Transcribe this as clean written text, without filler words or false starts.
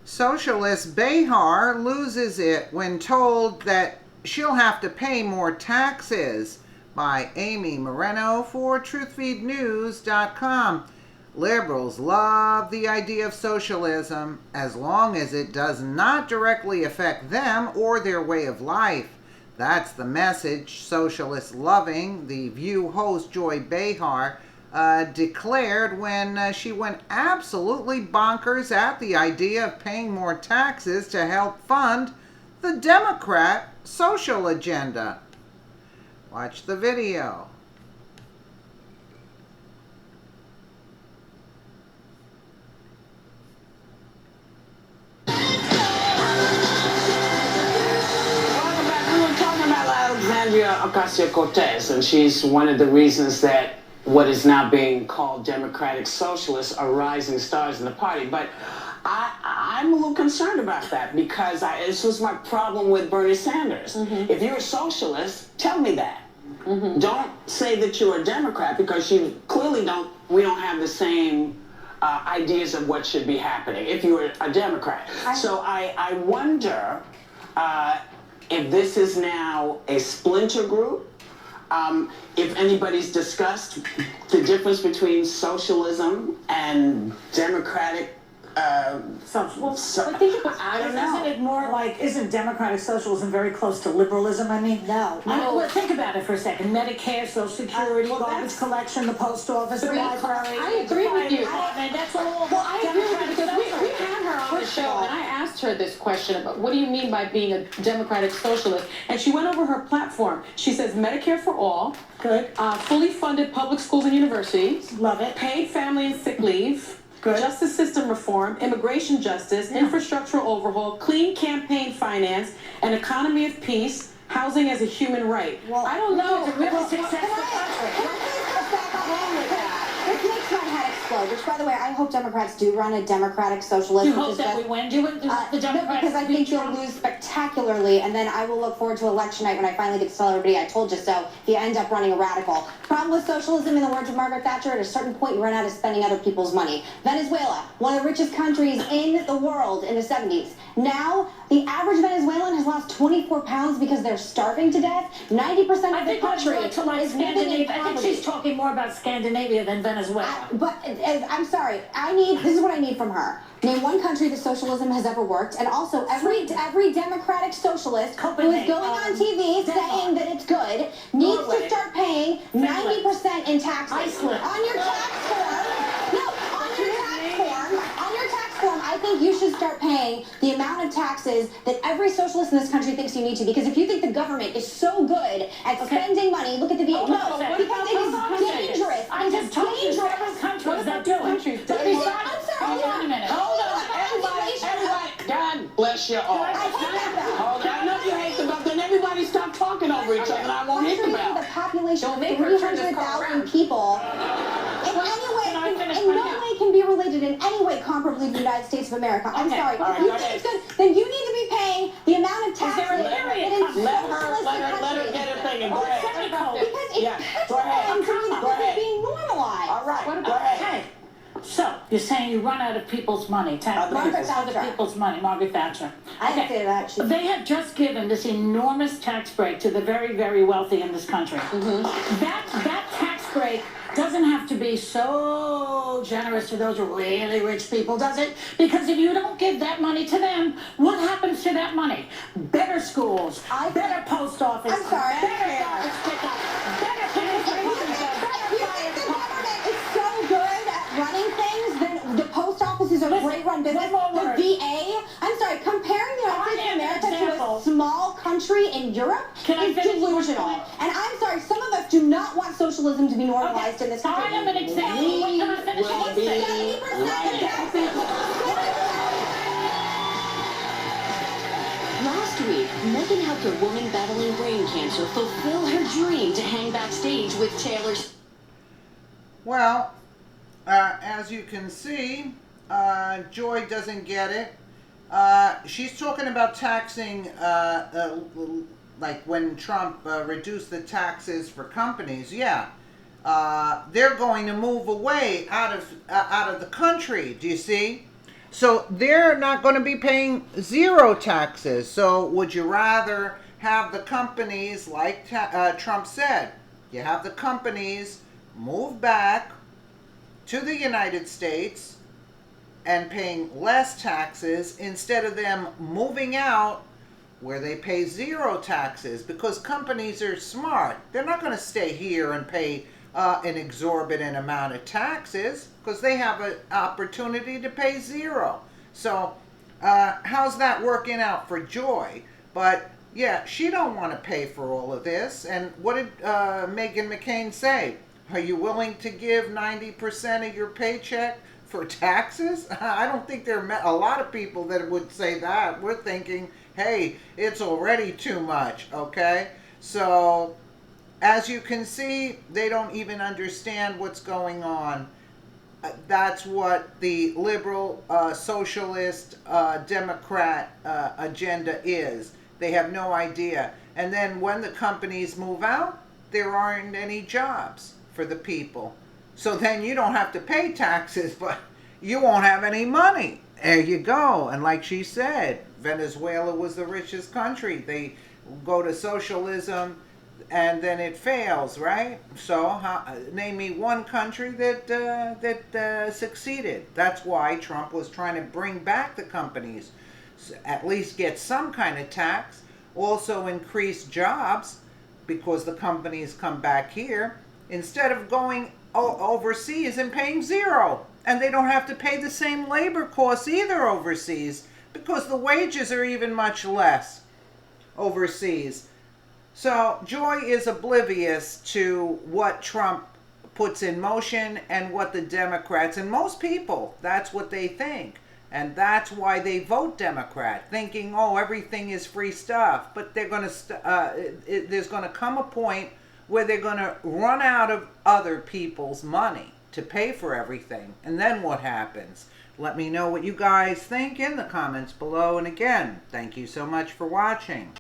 Socialist Behar loses it when told that she'll have to pay more taxes, by Amy Moreno for truthfeednews.com. Liberals love the idea of socialism as long as it does not directly affect them or their way of life. That's the message socialists loving The View host Joy Behar declared when she went absolutely bonkers at the idea of paying more taxes to help fund the Democrat social agenda. Watch the video. Alexandria Ocasio-Cortez, and she's one of the reasons that what is now being called Democratic Socialists are rising stars in the party. But I'm a little concerned about that because this was my problem with Bernie Sanders. If you're a socialist, tell me that. Don't say that you're a Democrat because you clearly we don't have the same ideas of what should be happening if you're a Democrat. So I wonder if this is now a splinter group, if anybody's discussed the difference between socialism and democratic I don't know. Isn't it more like, isn't democratic socialism very close to liberalism? I mean, no. Well, think about it for a second. Medicare, Social Security, garbage collection, the post office, the library. I agree with you. That's all. Well, I agree because we had her on the show, and I asked her this question about what do you mean by being a democratic socialist? And she went over her platform. She says Medicare for all. Good. Fully funded public schools and universities. Love it. Paid family and sick leave. Good. Justice system reform, immigration justice, infrastructural overhaul, clean campaign finance, an economy of peace, housing as a human right. Well, I don't know. It's a really successful country. This makes my head explode, which, by the way, I hope Democrats do run a democratic socialist. You hope that we win? Do it, the Democrats? No, because I think you'll lose spectacularly, and then I will look forward to election night when I finally get to tell everybody I told you so if you end up running a radical. Problem with socialism, in the words of Margaret Thatcher, at a certain point you run out of spending other people's money. Venezuela, one of the richest countries in the world in the 70s. Now, the average Venezuelan has lost 24 pounds because they're starving to death. 90% of the country is living in poverty. I think she's talking more about Scandinavia than Venezuela. I'm sorry. This is what I need from her. Name one country that socialism has ever worked, and also every democratic socialist who is going on TV saying that it's good needs to start paying 90% in taxes. Iceland. On your tax form. No, on your tax form. On your tax form, I think you should start paying the amount of taxes that every socialist in this country thinks you need to. Because if you think the government is so good at spending money, look at the VA. No, because it is dangerous. I just told you several countries that do it. I'm sorry. Hold on a minute. Hold on, everybody, God bless you all. Hold on, I know you hate the belt, then everybody stop talking over each other and I won't hit the bell. The population of 300,000 people in no way can be related in any way comparably to the United States of America. I'm sorry. If you think it's good, then you need to be paying the amount of taxes that Let her get her thing and go ahead. Because it's time to be being normalized. All right, go ahead. So, you're saying you run out of people's money, other people's money, Margaret Thatcher. I didn't say that. They have just given this enormous tax break to the very, very wealthy in this country. That tax break doesn't have to be so generous to those really rich people, does it? Because if you don't give that money to them, what happens to that money? Better schools, better post office, I'm sorry. better garbage pickup, better running things, then the post office is a great run business. The VA, I'm sorry, comparing the United States of America to a small country in Europe is delusional. And I'm sorry, some of us do not want socialism to be normalized in this country. I am an example. When can I finish my statement? Last week, Megan helped a woman battling brain cancer fulfill her dream to hang backstage with Taylor's. Well, as you can see, Joy doesn't get it. She's talking about taxing, like when Trump reduced the taxes for companies. Yeah, they're going to move away out of the country. Do you see? So they're not going to be paying zero taxes. So would you rather have the companies, like Trump said, you have the companies move back to the United States and paying less taxes instead of them moving out where they pay zero taxes? Because companies are smart. They're not going to stay here and pay an exorbitant amount of taxes because they have an opportunity to pay zero. So how's that working out for Joy? But yeah, she don't want to pay for all of this. And what did Meghan McCain say? Are you willing to give 90% of your paycheck for taxes? I don't think there are a lot of people that would say that. We're thinking, hey, it's already too much, okay? So as you can see, they don't even understand what's going on. That's what the liberal, socialist, Democrat agenda is. They have no idea. And then when the companies move out, there aren't any jobs for the people. So then you don't have to pay taxes, but you won't have any money. There you go. And like she said, Venezuela was the richest country. They go to socialism and then it fails, right? So name me one country that succeeded. That's why Trump was trying to bring back the companies, at least get some kind of tax, also increase jobs because the companies come back here instead of going overseas and paying zero. And they don't have to pay the same labor costs either overseas because the wages are even much less overseas. So Joy is oblivious to what Trump puts in motion and what the Democrats, and most people, that's what they think. And that's why they vote Democrat, thinking, oh, everything is free stuff. But they're going to there's going to come a point where they're going to run out of other people's money to pay for everything. And then what happens? Let me know what you guys think in the comments below. And again, thank you so much for watching.